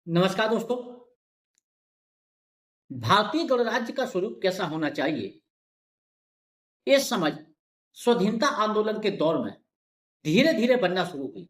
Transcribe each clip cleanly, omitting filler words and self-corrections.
नमस्कार दोस्तों। भारतीय गणराज्य का स्वरूप कैसा होना चाहिए, ये समझ स्वाधीनता आंदोलन के दौर में धीरे धीरे बनना शुरू हुई।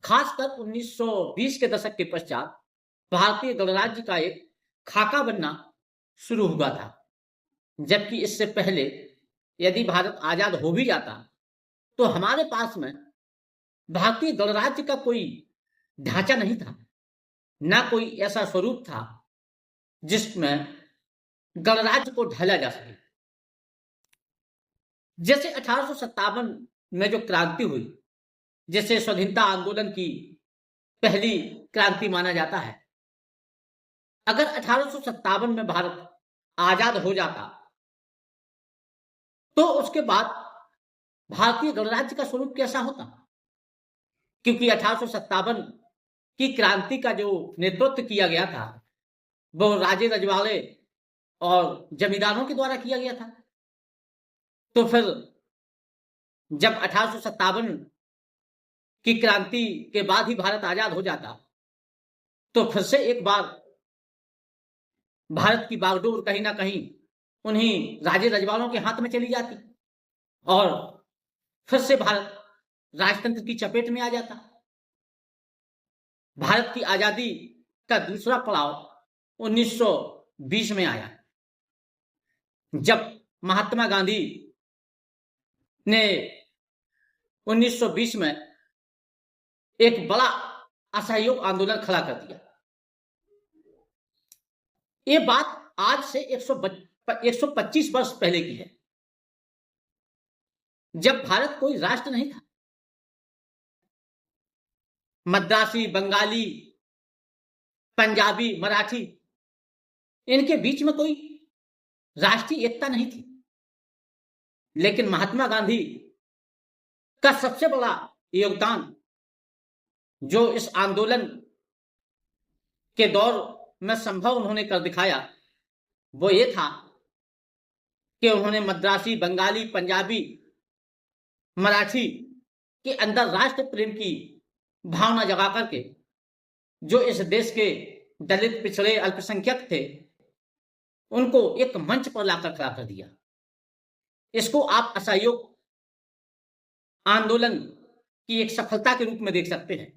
खासकर 1920 के दशक के पश्चात भारतीय गणराज्य का एक खाका बनना शुरू हुआ था। जबकि इससे पहले यदि भारत आजाद हो भी जाता तो हमारे पास में भारतीय गणराज्य का कोई ढांचा नहीं था, ना कोई ऐसा स्वरूप था जिसमें गणराज्य को ढाला जा सके। जैसे 1857 में जो क्रांति हुई, जिसे स्वाधीनता आंदोलन की पहली क्रांति माना जाता है, अगर 1857 में भारत आजाद हो जाता तो उसके बाद भारतीय गणराज्य का स्वरूप कैसा होता? क्योंकि 1857 की क्रांति का जो नेतृत्व किया गया था वो राजे रजवाड़े और जमींदारों के द्वारा किया गया था। तो फिर जब 1857 की क्रांति के बाद ही भारत आजाद हो जाता तो फिर से एक बार भारत की बागडोर कहीं ना कहीं उन्हीं राजे रजवाड़ों के हाथ में चली जाती और फिर से भारत राजतंत्र की चपेट में आ जाता। भारत की आजादी का दूसरा पड़ाव 1920 में आया, जब महात्मा गांधी ने 1920 में एक बड़ा असहयोग आंदोलन खड़ा कर दिया। ये बात आज से 125 वर्ष पहले की है, जब भारत कोई राष्ट्र नहीं था। मद्रासी, बंगाली, पंजाबी, मराठी, इनके बीच में कोई राष्ट्रीय एकता नहीं थी। लेकिन महात्मा गांधी का सबसे बड़ा योगदान जो इस आंदोलन के दौर में संभव उन्होंने कर दिखाया वो ये था कि उन्होंने मद्रासी, बंगाली, पंजाबी, मराठी के अंदर राष्ट्र प्रेम की भावना जगा करके जो इस देश के दलित, पिछड़े, अल्पसंख्यक थे उनको एक मंच पर लाकर खड़ा कर दिया। इसको आप असहयोग आंदोलन की एक सफलता के रूप में देख सकते हैं,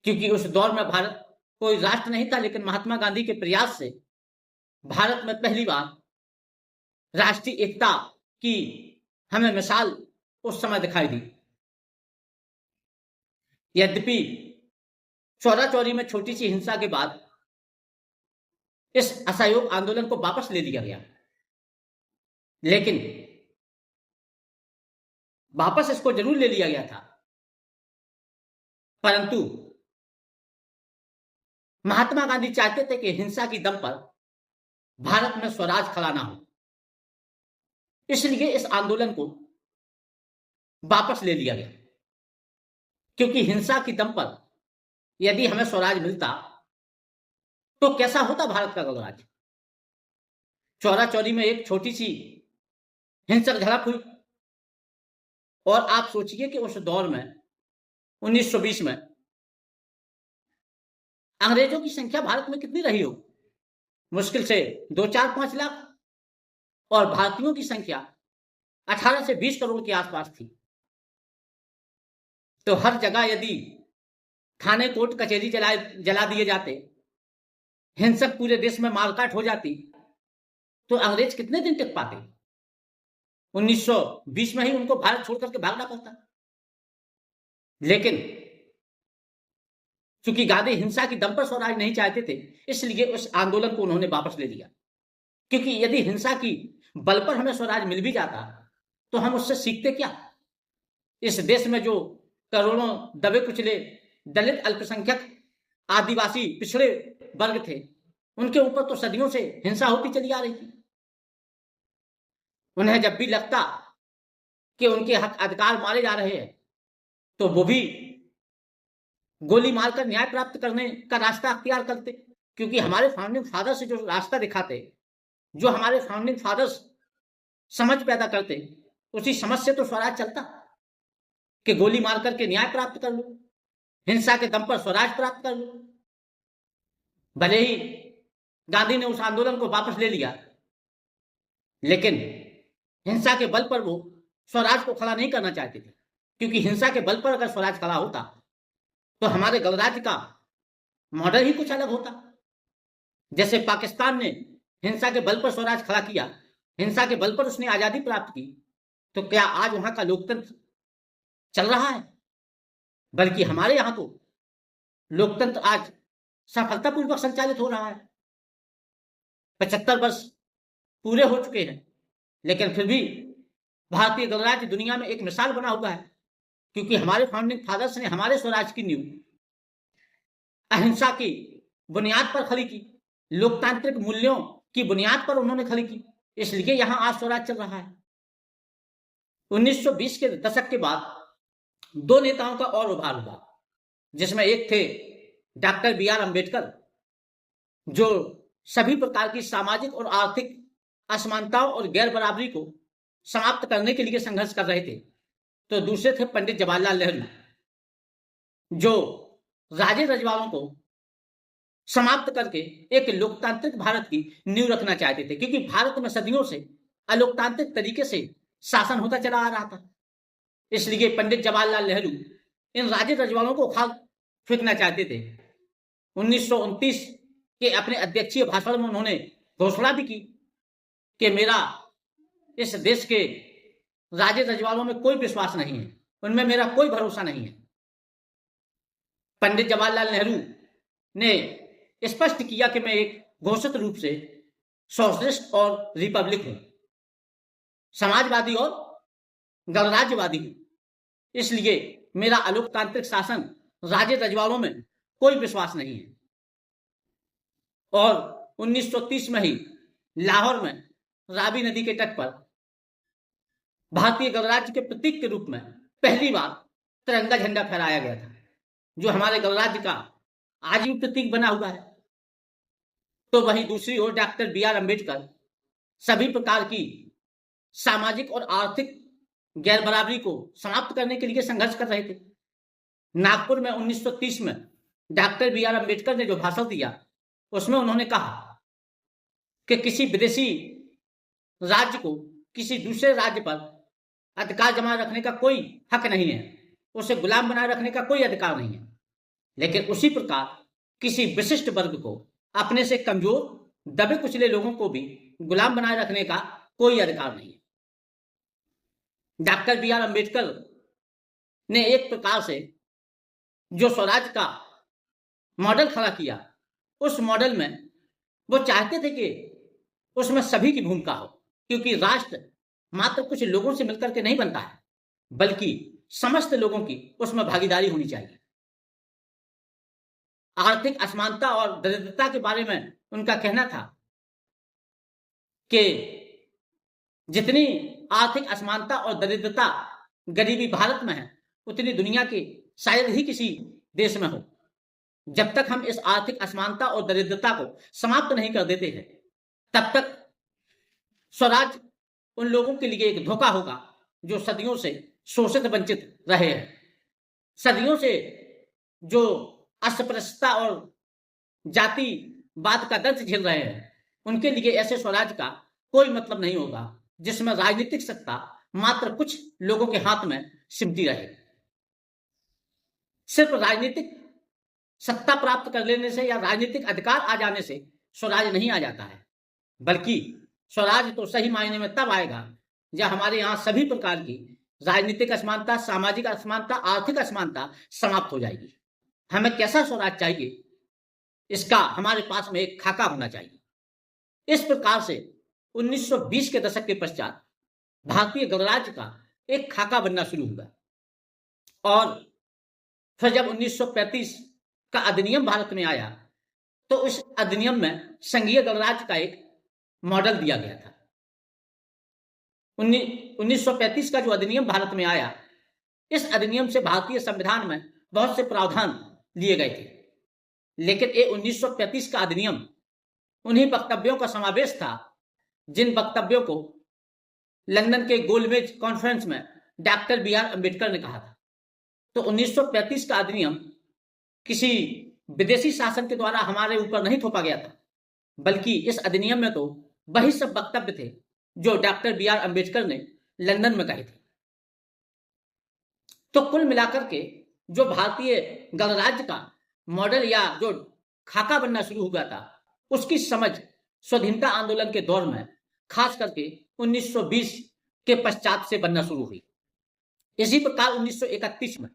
क्योंकि उस दौर में भारत कोई राष्ट्र नहीं था, लेकिन महात्मा गांधी के प्रयास से भारत में पहली बार राष्ट्रीय एकता की हमें मिसाल उस समय दिखाई दी। यद्यपि चौरा चौरी में छोटी सी हिंसा के बाद इस असहयोग आंदोलन को वापस ले लिया गया, लेकिन वापस इसको जरूर ले लिया गया था, परंतु महात्मा गांधी चाहते थे कि हिंसा की दम पर भारत में स्वराज खड़ा ना हो, इसलिए इस आंदोलन को वापस ले लिया गया। क्योंकि हिंसा की दम पर यदि हमें स्वराज मिलता तो कैसा होता भारत का गणराज्य। चौरा चौरी में एक छोटी सी हिंसक झड़प हुई और आप सोचिए कि उस दौर में 1920 में अंग्रेजों की संख्या भारत में कितनी रही हो, मुश्किल से 2-4-5 लाख, और भारतीयों की संख्या 18 से 20 करोड़ के आसपास थी। तो हर जगह यदि थाने, कोर्ट, कचहरी जला दिए जाते, हिंसक पूरे देश में मारकाट हो जाती, तो अंग्रेज कितने दिन टिक पाते? 1920 में ही उनको भारत छोड़ करके भागना पड़ता। लेकिन चूंकि गांधी हिंसा की दम पर स्वराज नहीं चाहते थे, इसलिए उस आंदोलन को उन्होंने वापस ले लिया। क्योंकि यदि हिंसा की बल पर हमें स्वराज मिल भी जाता तो हम उससे सीखते क्या? इस देश में जो करोड़ों दबे कुचले दलित, अल्पसंख्यक, आदिवासी, पिछड़े वर्ग थे, उनके ऊपर तो सदियों से हिंसा होती चली आ रही थी। उन्हें जब भी लगता कि उनके हक अधिकार मारे जा रहे हैं तो वो भी गोली मारकर न्याय प्राप्त करने का रास्ता अख्तियार करते। क्योंकि हमारे फाउंडिंग फादर्स जो रास्ता दिखाते, जो हमारे फाउंडिंग फादर्स समझ पैदा करते, उसी समझ से तो स्वराज चलता कि गोली मार करके न्याय प्राप्त कर लो, हिंसा के दम पर स्वराज प्राप्त कर लो। भले ही गांधी ने उस आंदोलन को वापस ले लिया, लेकिन हिंसा के बल पर वो स्वराज को खड़ा नहीं करना चाहते थे, क्योंकि हिंसा के बल पर अगर स्वराज खड़ा होता तो हमारे गणराज्य का मॉडल ही कुछ अलग होता। जैसे पाकिस्तान ने हिंसा के बल पर स्वराज खड़ा किया, हिंसा के बल पर उसने आजादी प्राप्त की, तो क्या आज वहां का लोकतंत्र चल रहा है? बल्कि हमारे यहां तो लोकतंत्र आज सफलतापूर्वक संचालित हो रहा है। 75 वर्ष पूरे हो चुके हैं, लेकिन फिर भी भारतीय गणराज्य दुनिया में एक मिसाल बना हुआ है, क्योंकि हमारे फाउंडिंग फादर्स ने हमारे स्वराज की नींव अहिंसा की बुनियाद पर खड़ी की, लोकतांत्रिक मूल्यों की बुनियाद पर उन्होंने खड़ी की, इसलिए यहां आज स्वराज चल रहा है। 1920 के दशक के बाद दो नेताओं का और उभार हुआ, जिसमें एक थे डॉक्टर B.R. अम्बेडकर, जो सभी प्रकार की सामाजिक और आर्थिक असमानताओं और गैर बराबरी को समाप्त करने के लिए संघर्ष कर रहे थे। तो दूसरे थे पंडित जवाहरलाल नेहरू, जो राजे रजवाड़ों को समाप्त करके एक लोकतांत्रिक भारत की नींव रखना चाहते थे, क्योंकि भारत में सदियों से अलोकतांत्रिक तरीके से शासन होता चला आ रहा था। इसलिए पंडित जवाहरलाल नेहरू इन राजे रजवाड़ों को उखाड़ फेंकना चाहते थे। 1929 के अपने अध्यक्षीय भाषण में उन्होंने घोषणा भी की कि मेरा इस देश के राजे रजवाड़ों में कोई विश्वास नहीं है, उनमें मेरा कोई भरोसा नहीं है। पंडित जवाहरलाल नेहरू ने स्पष्ट किया कि मैं एक घोषित रूप से सोशलिस्ट और रिपब्लिक हूं, समाजवादी और गणराज्यवादी हूं, इसलिए मेरा अलोकतांत्रिक शासन राजे रजवाड़ों में कोई विश्वास नहीं है। और 1930 में ही लाहौर में रावी नदी के तट पर भारतीय गणराज्य के प्रतीक के रूप में पहली बार तिरंगा झंडा फहराया गया था, जो हमारे गणराज्य का आज भी प्रतीक बना हुआ है। तो वहीं दूसरी ओर डॉक्टर B.R. अम्बेडकर सभी प्रकार की सामाजिक और आर्थिक गैर बराबरी को समाप्त करने के लिए संघर्ष कर रहे थे। नागपुर में 1930 में डॉक्टर B.R. अम्बेडकर ने जो भाषण दिया, उसमें उन्होंने कहा कि किसी विदेशी राज्य को किसी दूसरे राज्य पर अधिकार जमा रखने का कोई हक नहीं है, उसे गुलाम बनाए रखने का कोई अधिकार नहीं है, लेकिन उसी प्रकार किसी विशिष्ट वर्ग को, अपने से कमजोर दबे कुचले लोगों को भी गुलाम बनाए रखने का कोई अधिकार नहीं है। Doctor B.R. अम्बेडकर ने एक प्रकार से जो स्वराज का मॉडल खड़ा किया, उस मॉडल में वो चाहते थे कि उसमें सभी की भूमिका हो, क्योंकि राष्ट्र मात्र कुछ लोगों से मिलकर के नहीं बनता है, बल्कि समस्त लोगों की उसमें भागीदारी होनी चाहिए। आर्थिक असमानता और दरिद्रता के बारे में उनका कहना था कि जितनी आर्थिक असमानता और दरिद्रता गरीबी भारत में है, उतनी दुनिया के शायद ही किसी देश में हो। जब तक हम इस आर्थिक असमानता और दरिद्रता को समाप्त नहीं कर देते हैं, तब तक स्वराज उन लोगों के लिए एक धोखा होगा जो सदियों से शोषित वंचित रहे हैं, सदियों से जो अस्पृश्यता और जातिवाद का दर्द झेल रहे हैं। उनके लिए ऐसे स्वराज का कोई मतलब नहीं होगा जिसमें राजनीतिक सत्ता मात्र कुछ लोगों के हाथ में सिमटी रहे। सिर्फ राजनीतिक सत्ता प्राप्त कर लेने से या राजनीतिक अधिकार आ जाने से स्वराज नहीं आ जाता है, बल्कि स्वराज तो सही मायने में तब आएगा जब हमारे यहाँ सभी प्रकार की राजनीतिक असमानता, सामाजिक असमानता, आर्थिक असमानता समाप्त हो जाएगी। हमें कैसा स्वराज चाहिए, इसका हमारे पास में एक खाका होना चाहिए। इस प्रकार से 1920 के दशक के पश्चात भारतीय गणराज्य का एक खाका बनना शुरू हुआ, और फिर जब 1935 का अधिनियम भारत में आया, तो उस अधिनियम में संघीय गणराज्य का एक मॉडल दिया गया था। 1935 का जो अधिनियम भारत में आया, इस अधिनियम से भारतीय संविधान में बहुत से प्रावधान लिए गए थे, लेकिन ये 1935 का अधिनियम उन्हीं वक्तव्यों का समावेश था जिन वक्तव्यों को लंदन के गोलमेज कॉन्फ्रेंस में डॉक्टर B.R. अम्बेडकर ने कहा था। तो 1935 का अधिनियम किसी विदेशी शासन के द्वारा हमारे ऊपर नहीं थोपा गया था, बल्कि इस अधिनियम में तो वही सब वक्तव्य थे जो डॉक्टर बी आर अम्बेडकर ने लंदन में कहे थे। तो कुल मिलाकर के जो भारतीय गणराज्य का मॉडल या जो खाका बनना शुरू हुआ था, उसकी समझ स्वाधीनता आंदोलन के दौर में खास करके 1920 के पश्चात से बनना शुरू हुई। इसी प्रकार 1931 में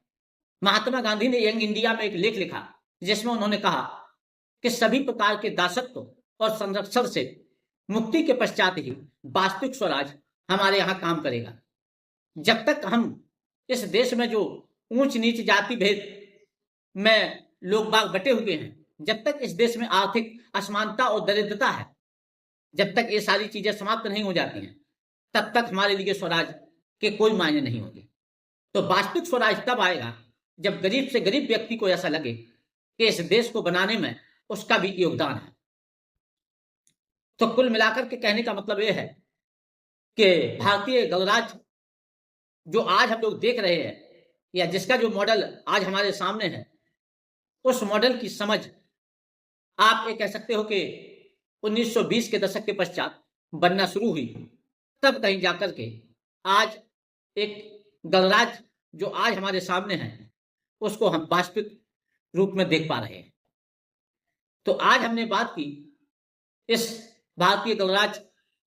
महात्मा गांधी ने यंग इंडिया में एक लेख लिखा, जिसमें उन्होंने कहा कि सभी प्रकार के दासत्व और संरक्षण से मुक्ति के पश्चात ही वास्तविक स्वराज हमारे यहाँ काम करेगा। जब तक हम इस देश में जो ऊंच नीच जाति भेद में लोग बाग बटे हुए हैं, जब तक इस देश में आर्थिक असमानता और दरिद्रता है, जब तक ये सारी चीजें समाप्त नहीं हो जाती हैं, तब तक हमारे लिए स्वराज के कोई मायने नहीं होंगे। तो वास्तविक स्वराज तब आएगा जब गरीब से गरीब व्यक्ति को ऐसा लगे कि इस देश को बनाने में उसका भी योगदान है। तो कुल मिलाकर के कहने का मतलब यह है कि भारतीय गणराज्य जो आज हम लोग देख रहे हैं, या जिसका जो मॉडल आज हमारे सामने है, उस मॉडल की समझ आप ये कह सकते हो कि 1920 के दशक के पश्चात बनना शुरू हुई। तब कहीं जाकर के आज एक गणराज्य जो आज हमारे सामने है, उसको हम वास्तविक रूप में देख पा रहे हैं। तो आज हमने बात की इस भारतीय गणराज्य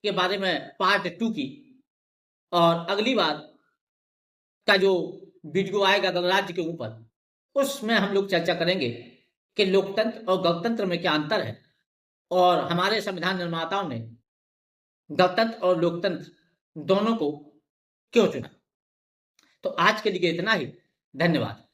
के बारे में पार्ट 2 की, और अगली बार का जो वीडियो आएगा गणराज्य के ऊपर, उसमें हम लोग चर्चा करेंगे कि लोकतंत्र और गणतंत्र में क्या अंतर है, और हमारे संविधान निर्माताओं ने गणतंत्र और लोकतंत्र दोनों को क्यों चुना। तो आज के लिए इतना ही। धन्यवाद।